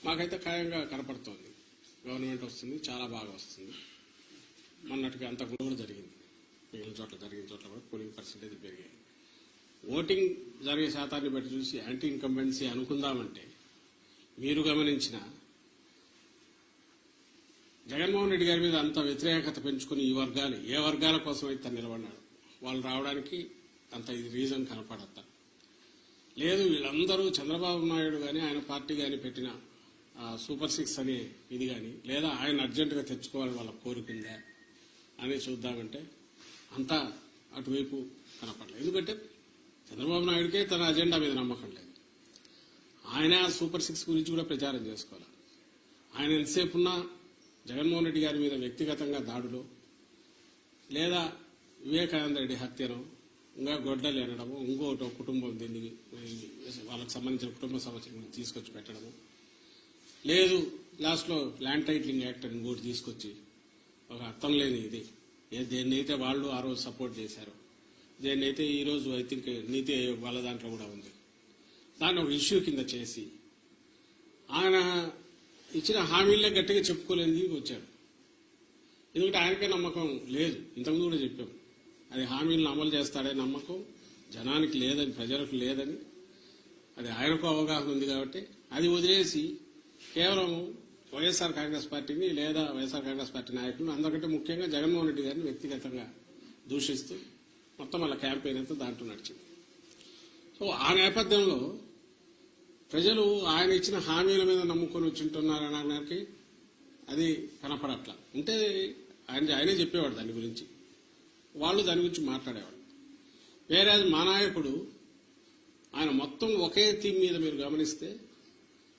మాకైతే ఖాయంగా కనపడుతోంది. గవర్నమెంట్ వస్తుంది, చాలా బాగా వస్తుంది. మొన్నటికి అంత కూడా జరిగింది. మిగిలిన చోట్ల జరిగిన చోట్ల కూడా పోలింగ్ పర్సెంటేజ్ పెరిగాయి. ఓటింగ్ జరిగే శాతాన్ని బట్టి చూసి యాంటీ ఇన్కంబెన్సీ అనుకుందామంటే మీరు గమనించిన జగన్మోహన్ రెడ్డి గారి మీద అంత వ్యతిరేకత పెంచుకుని ఈ వర్గాలు ఏ వర్గాల కోసం అయితే నిలబడినాడు వాళ్ళు రావడానికి అంత ఇది రీజన్ కనపడద్దా? లేదు, వీళ్ళందరూ చంద్రబాబు నాయుడు కానీ ఆయన పార్టీ కానీ పెట్టిన సూపర్ 6 అనే ఇది కానీ లేదా ఆయన అర్జెంటుగా తెచ్చుకోవాలని వాళ్ళ కోరుకుందా అని చూద్దామంటే అంతా అటువైపు కనపడలేదు. ఎందుకంటే చంద్రబాబు నాయుడికే తన అజెండా మీద నమ్మకం లేదు. ఆయన సూపర్ 6 గురించి కూడా ప్రచారం చేసుకోవాలి. ఆయన ఎంతసేపు ఉన్నా జగన్మోహన్ రెడ్డి గారి మీద వ్యక్తిగతంగా దాడులు లేదా వివేకానంద రెడ్డి హత్యను ఇంకా గొడ్డలు ఎనడము ఇంకోటి కుటుంబం దీన్ని వాళ్ళకి సంబంధించిన కుటుంబ సమస్యలను తీసుకొచ్చి పెట్టడము లేదు లాస్ట్లో ల్యాండ్ టైటిలింగ్ యాక్ట్ అని ఇంకోటి తీసుకొచ్చి ఒక అర్థం లేని ఇది దేన్నైతే వాళ్ళు ఆ రోజు సపోర్ట్ చేశారు దేన్నైతే ఈ రోజు ఐ థింక్ నీతి ఆయోగ్ వాళ్ళ దాంట్లో కూడా ఉంది దాన్ని ఒక ఇష్యూ కింద చేసి ఆయన ఇచ్చిన హామీలనే గట్టిగా చెప్పుకోలేని వచ్చాడు. ఎందుకంటే ఆయనకే నమ్మకం లేదు. ఇంతకుముందు కూడా చెప్పాం, అది హామీలను అమలు చేస్తాడే నమ్మకం జనానికి లేదని, ప్రజలకు లేదని. అది ఆయనకు అవగాహన ఉంది కాబట్టి అది వదిలేసి కేవలం వైఎస్ఆర్ కాంగ్రెస్ పార్టీని లేదా వైఎస్ఆర్ కాంగ్రెస్ పార్టీ నాయకులను అందరికంటే ముఖ్యంగా జగన్మోహన్ రెడ్డి గారిని వ్యక్తిగతంగా దూషిస్తూ మొత్తం వాళ్ళ క్యాంపెయిన్ అంతా దాంట్లో నడిచింది. సో ఆ నేపథ్యంలో ప్రజలు ఆయన ఇచ్చిన హామీల మీద నమ్ముకొని వచ్చింటున్నారనడానికి అది కనపడట్లా. ఉంటే ఆయనే చెప్పేవాడు దాని గురించి, వాళ్ళు దాని గురించి మాట్లాడేవాడు. వేరే మా నాయకుడు ఆయన మొత్తం ఒకే థీమ్ మీద మీరు గమనిస్తే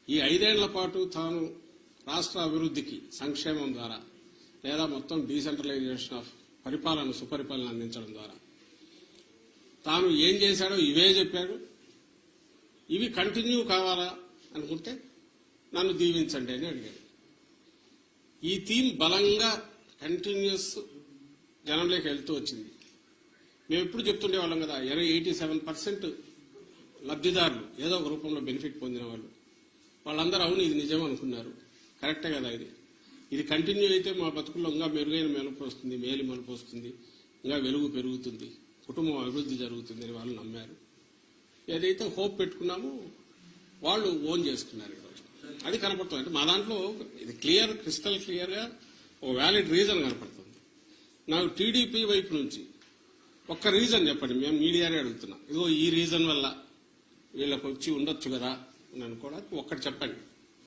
ఈ 5 ఏళ్ల పాటు తాను రాష్ట్ర అభివృద్ధికి సంక్షేమం ద్వారా లేదా మొత్తం డీసెంట్రలైజేషన్ ఆఫ్ పరిపాలన సుపరిపాలన అందించడం ద్వారా తాను ఏం చేశాడో ఇవే చెప్పాడు. ఇవి కంటిన్యూ కావాలా అనుకుంటే నన్ను దీవించండి అని అడిగాడు. ఈ థీమ్ బలంగా కంటిన్యూస్ జనంలోకి వెళ్తూ వచ్చింది. మేము ఎప్పుడు చెప్తుండేవాళ్ళం కదా, 87% లబ్ధిదారులు ఏదో ఒక రూపంలో బెనిఫిట్ పొందిన వాళ్ళందరూ అవును ఇది నిజం అనుకున్నారు. కరెక్టే కదా, ఇది కంటిన్యూ అయితే మా బతుకుల్లో ఇంకా మెరుగైన మెలుపు వస్తుంది, మేలు మలుపు వస్తుంది, ఇంకా వెలుగు పెరుగుతుంది, కుటుంబం అభివృద్ధి జరుగుతుంది అని వాళ్ళు నమ్మారు. ఏదైతే హోప్ పెట్టుకున్నామో వాళ్ళు ఓన్ చేసుకున్నారు ఈరోజు. అది కనపడుతుంది. అంటే మా దాంట్లో ఇది క్రిస్టల్ క్లియర్ గా ఒక వ్యాలిడ్ రీజన్ కనపడుతుంది. నాకు టీడీపీ వైపు నుంచి ఒక్క రీజన్ చెప్పండి, మేము మీడియానే అడుగుతున్నాం, ఇదిగో ఈ రీజన్ వల్ల వీళ్ళకి వచ్చి ఉండొచ్చు కదా అని అనుకోవడానికి ఒక్కటి చెప్పండి.